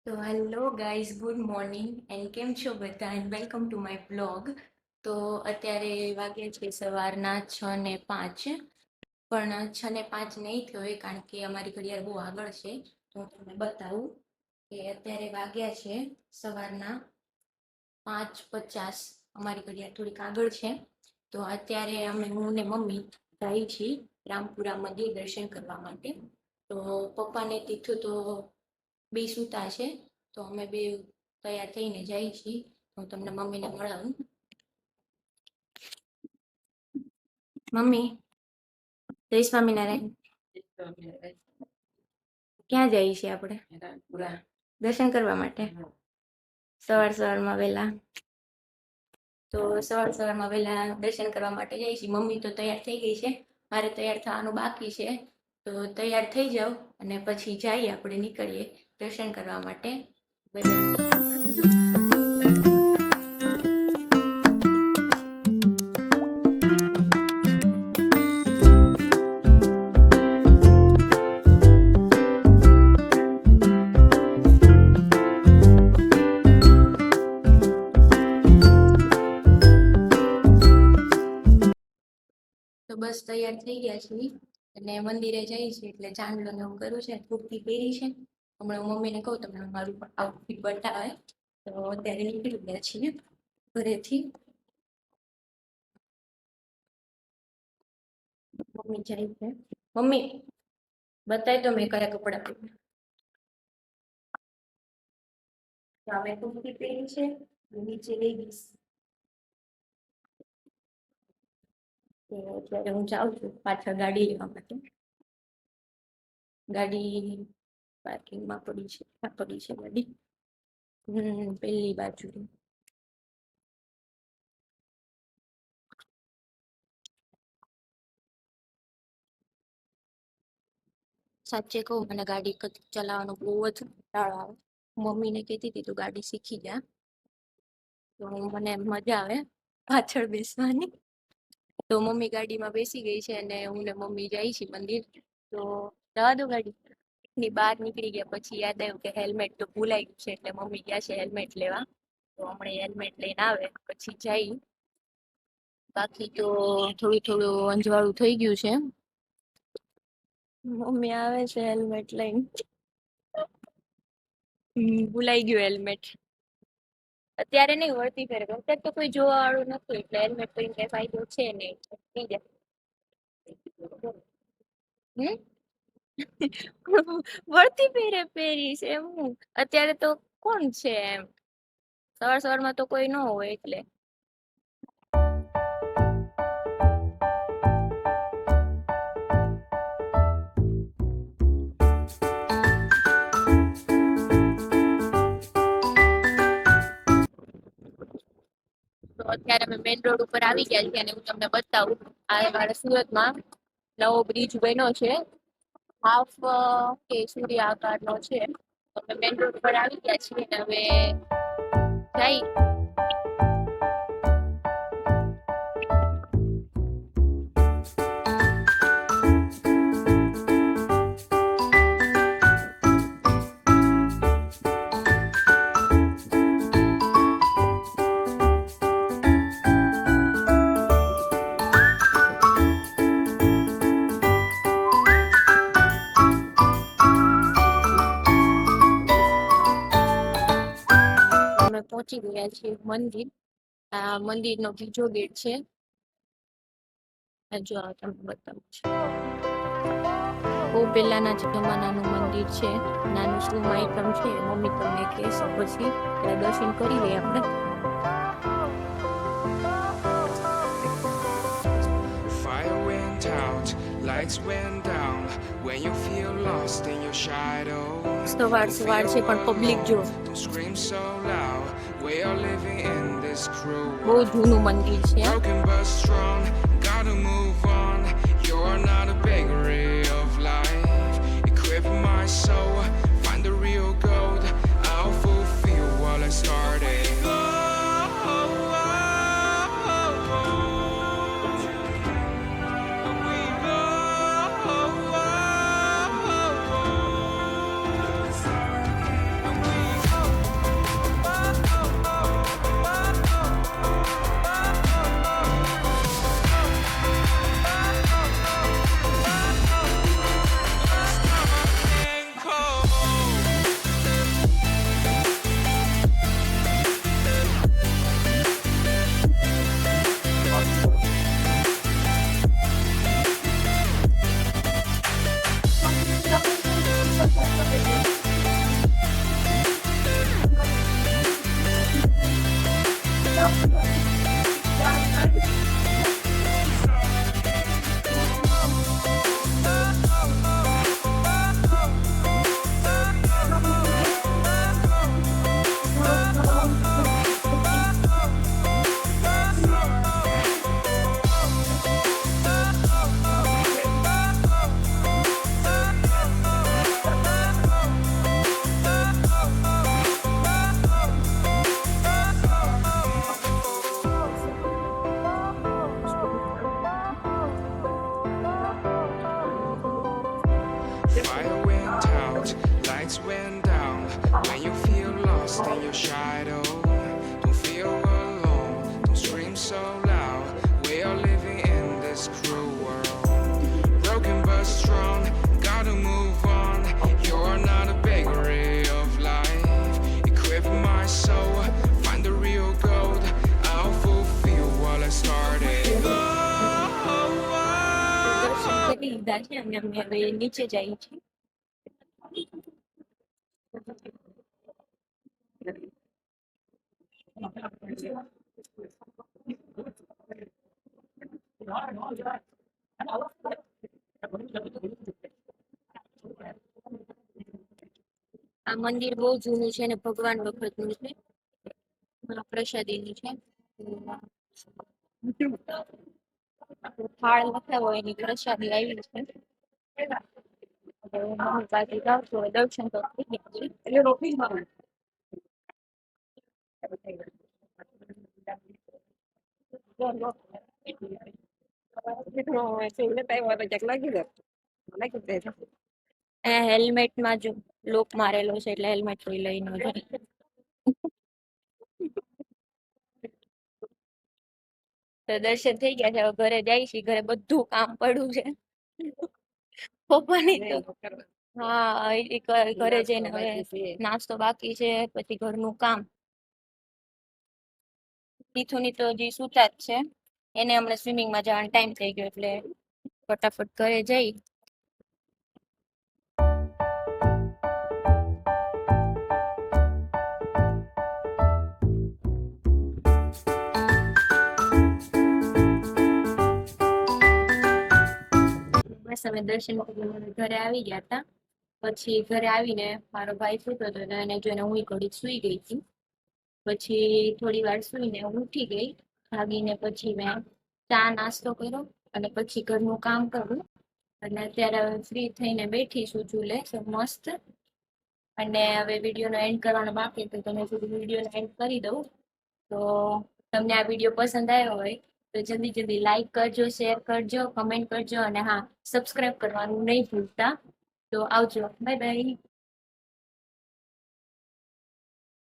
તો hello guys, good morning and કેમ છો બધા and welcome to my blog. તો અત્યારે વાગ્યા છે સવારના 6:05, પણ 6:05 નહીં થયો હોય કારણ કે અમારી ઘડિયાળ બહુ આગળ છે. તો હું તમને બતાવું કે અત્યારે વાગ્યા છે સવારના 5:50. અમારી ઘડિયાળ થોડીક આગળ છે. તો અત્યારે હું ને મમ્મી જઈએ છીએ રામપુરા મંદિર દર્શન કરવા માટે. તો પપ્પાને તીથું તો બે સૂતા છે, તો અમે બે તૈયાર થઈને જઈએ છીએ. હું તમને મમ્મીને મળાવું. મમ્મી, જય સ્વામિનારાયણ. ક્યાં જઈએ છીએ આપણે? દર્શન કરવા માટે સવારમાં વહેલા. તો સવારમાં વહેલા દર્શન કરવા માટે જઈએ છીએ. મમ્મી તો તૈયાર થઈ ગઈ છે, મારે તૈયાર થવાનું બાકી છે. તો તૈયાર થઈ જાવ અને પછી જઈએ, આપણે નીકળીએ દર્શન કરવા માટે. તો બસ તૈયાર થઈ ગયા છીએ અને મંદિરે જઈએ છીએ. એટલે ચાંદલો ને એવું કર્યું છે, કુર્તી પહેરી છે. હમણાં હું મમ્મીને કહું તમને મારું આઉટફિટ બતાવે. તો અત્યારે નીકળી ગયા છીએ ઘરેથી. મમ્મી જાય છે. મમ્મી બતાય તો મેં કયા કપડા પહેર્યા. અમે કુર્તી પહેરી છે, નીચે લેગીસ. તો અત્યારે હું જાઉં છું પાછળ ગાડી લેવા માટે. ગાડી પાર્કિંગમાં પડી છે, ગાડી પેલી બાજુ. સાચે કહું, મને ગાડી ચલાવવાનો બહુ જ કંટાળો આવે. મમ્મીને કહેતી હતી તું ગાડી શીખી જા, તો મને મજા આવે પાછળ બેસવાની. તો મમ્મી ગાડીમાં બેસી ગઈ છે અને હું ને મમ્મી જાય છે મંદિર. તો જવા દો ગાડી. ની બહાર નીકળી ગયા પછી યાદ આવ્યું કે હેલ્મેટ તો ભૂલાઈ ગયું છે, એટલે મમ્મી ગયા છે હેલ્મેટ લેવા. તો હમણાં હેલ્મેટ લઈને આવે પછી જઈ. બાકી તો થોડું અંજવાળું થઈ ગયું છે. મમ્મી આવે છે હેલ્મેટ લઈને. ભૂલાઈ ગયું હેલ્મેટ. અત્યારે નહીં, વળતી ફેરે. અત્યારે તો કોઈ જોવા વાળું નથી, એટલે હેલ્મેટ પહેરીને કઈ ફાયદો છે નહીં. થઈ જાય. વળતી ફેરે પહેરી છે હું. અત્યારે તો કોણ છે એમ, સવારમાં તો કોઈ ન હોય એટલે. તો અત્યારે અમે મેઇન રોડ ઉપર આવી ગયા છીએ અને હું તમને બતાવું. આ અમારા સુરતમાં નવો બ્રિજ બન્યો છે, હાફ કે સૂર્ય આકારનો છે. તો અમે મેઇન રોડ પર આવી ગયા છીએ અને હવે જઈ. પહોંચી ગયા છીએ મંદિર. આ મંદિરનો બીજો ગેટ છે. જો તમને બતાવું છું. બહુ પહેલાના જમાનાનું મંદિર છે. નાનું શું આઈટમ છે મમ્મી તમને કહેશે, પછી દર્શન કરી લઈએ આપણે. Lights went down when you feel lost in your shadow. સવાર છે પણ પબ્લિક જો. Scream so loud, we are living in this cruel. બહુ જૂનું મંદિર છે. Broken but strong, gotta move on. You're not a bakery of life. Equip my soul, find the real gold. I'll fulfill what I started. When you feel lost in your shadow, don't feel alone, don't scream so loud. We are living in this cruel world, broken but strong, gotta move on. You're not a bakery of life, equip my soul, find the real gold. I'll fulfill what I started. દર્શન કરી લીધા છે અને અમે હવે નીચે જઈએ છીએ. આ મંદિર બહુ જૂનું છે અને ભગવાન વખતનું છે. પ્રસાદીની છે. થાળ લખાવો એની પ્રસાદી આવી છે. મમ્મી પાસે જાઉં છું, દર્શન તો થઈ ગયા છે. હેલ્મેટમાં જો લોક મારેલો છે એટલે હેલ્મેટ કોઈ લઈ ન જાય. તો દર્શન થઈ ગયા છે, હવે ઘરે જાય છે. ઘરે બધું કામ પડ્યું છે. પપ્પાની તો હા, ઘરે જઈને હવે નાસ્તો બાકી છે, પછી ઘરનું કામ. તીથુની તો હજી સૂતા જ છે. એને હમણાં સ્વિમિંગમાં જવાનો ટાઈમ થઈ ગયો એટલે ફટાફટ ઘરે જઈ. બસ અમે દર્શન કરીને ઘરે આવી ગયા હતા. પછી ઘરે આવીને મારો ભાઈ સૂતો હતો તો એને જોઈને હું ઘડીક સૂઈ ગઈ હતી. પછી થોડી વાર સૂઈને ઉઠી ગઈ ભાગીને. પછી મેં ચા નાસ્તો કર્યો અને પછી ઘરનું કામ કર્યું અને અત્યારે ફ્રી થઈને બેઠી છું ચૂલે મસ્ત. અને હવે વિડીયોનો એન્ડ કરવાનો બાકી તો તમે વિડીયોનો એન્ડ કરી દઉં. તો તમને આ વિડીયો પસંદ આવ્યો હોય તો જલ્દી લાઈક કરજો, શેર કરજો, કમેન્ટ કરજો અને હા, સબસ્ક્રાઇબ કરવાનું નહીં ભૂલતા. તો આવજો, બાય બાય.